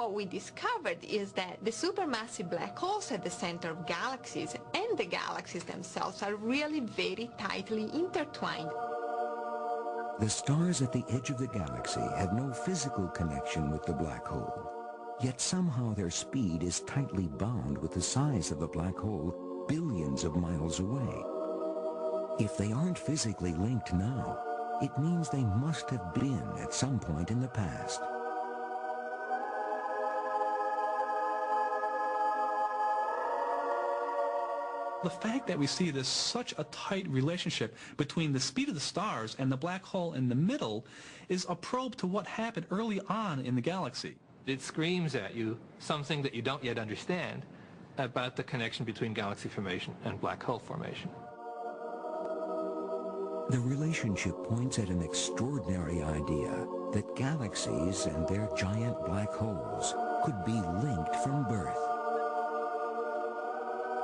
what we discovered is that the supermassive black holes at the center of galaxies and the galaxies themselves are really very tightly intertwined. The stars at the edge of the galaxy have no physical connection with the black hole, yet somehow their speed is tightly bound with the size of the black hole billions of miles away. If they aren't physically linked now, it means they must have been at some point in the past. The fact that we see this such a tight relationship between the speed of the stars and the black hole in the middle is a probe to what happened early on in the galaxy. It screams at you something that you don't yet understand about the connection between galaxy formation and black hole formation. The relationship points at an extraordinary idea that galaxies and their giant black holes could be linked from birth.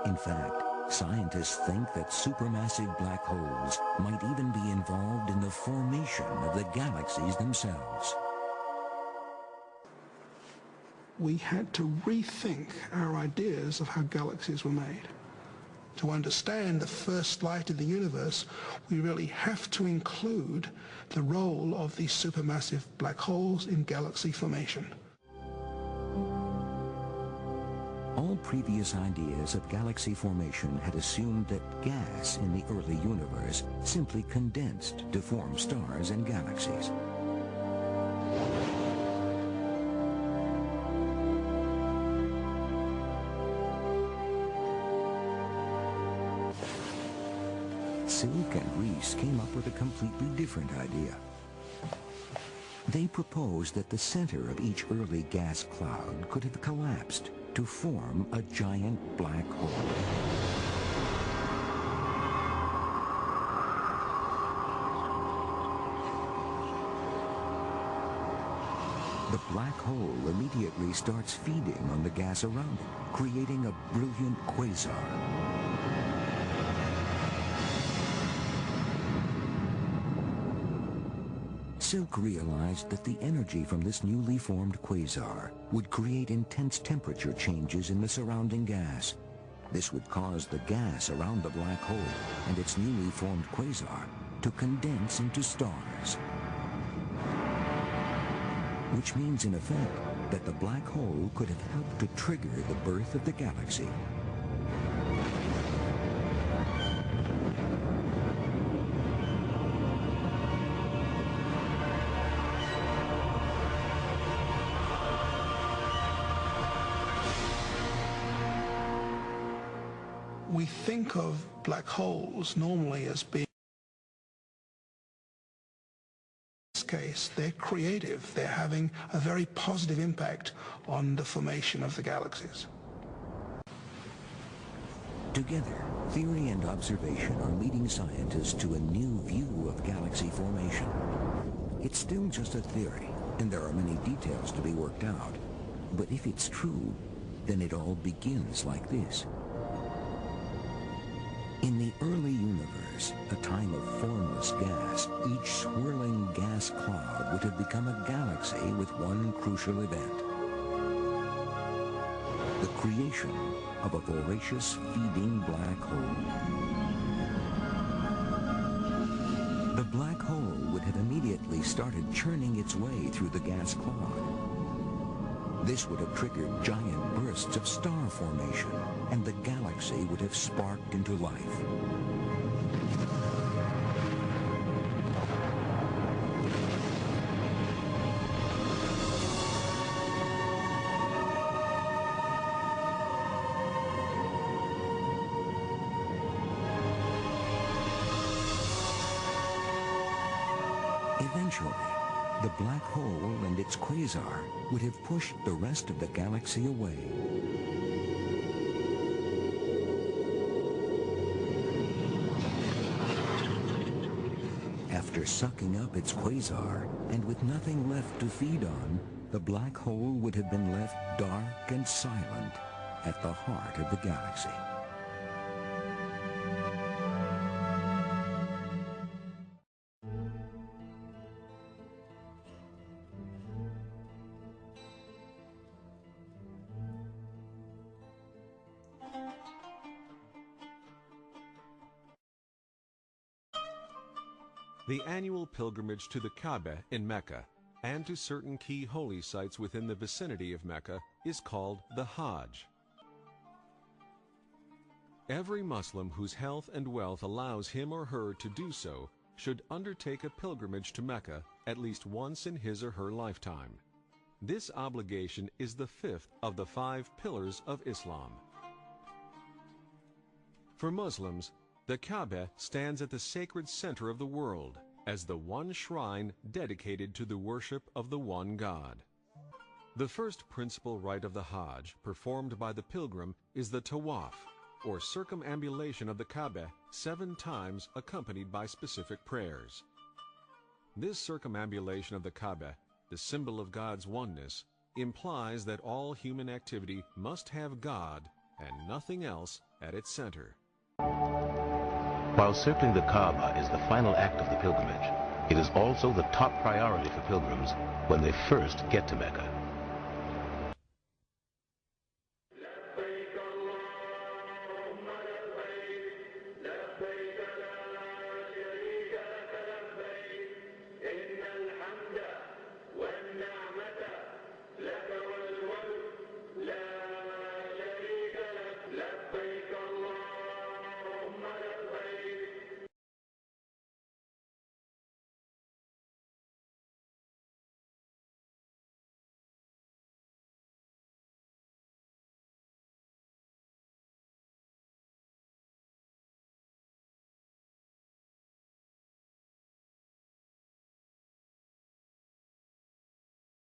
In fact, scientists think that supermassive black holes might even be involved in the formation of the galaxies themselves. We had to rethink our ideas of how galaxies were made. To understand the first light of the universe, we really have to include the role of these supermassive black holes in galaxy formation. All previous ideas of galaxy formation had assumed that gas in the early universe simply condensed to form stars and galaxies. Silk and Rees came up with a completely different idea. They proposed that the center of each early gas cloud could have collapsed to form a giant black hole. The black hole immediately starts feeding on the gas around it, creating a brilliant quasar. Silk realized that the energy from this newly formed quasar would create intense temperature changes in the surrounding gas. This would cause the gas around the black hole and its newly formed quasar to condense into stars. Which means, in effect, that the black hole could have helped to trigger the birth of the galaxy. We think of black holes normally as being, in this case, they're creative. They're having a very positive impact on the formation of the galaxies. Together, theory and observation are leading scientists to a new view of galaxy formation. It's still just a theory, and there are many details to be worked out. But if it's true, then it all begins like this. In the early universe, a time of formless gas, each swirling gas cloud would have become a galaxy with one crucial event: the creation of a voracious feeding black hole. The black hole would have immediately started churning its way through the gas cloud. This would have triggered giant bursts of star formation, and the galaxy would have sparked into life. Eventually, the black hole and its quasar would have pushed the rest of the galaxy away. After sucking up its quasar, and with nothing left to feed on, the black hole would have been left dark and silent at the heart of the galaxy. The annual pilgrimage to the Kaaba in Mecca and to certain key holy sites within the vicinity of Mecca is called the Hajj. Every Muslim whose health and wealth allows him or her to do so should undertake a pilgrimage to Mecca at least once in his or her lifetime. This obligation is the fifth of the 5 pillars of Islam. For Muslims, the Kaaba stands at the sacred center of the world as the one shrine dedicated to the worship of the one God. The first principal rite of the Hajj performed by the pilgrim is the tawaf, or circumambulation of the Kaaba 7 times accompanied by specific prayers. This circumambulation of the Kaaba, the symbol of God's oneness, implies that all human activity must have God and nothing else at its center. While circling the Kaaba is the final act of the pilgrimage, it is also the top priority for pilgrims when they first get to Mecca.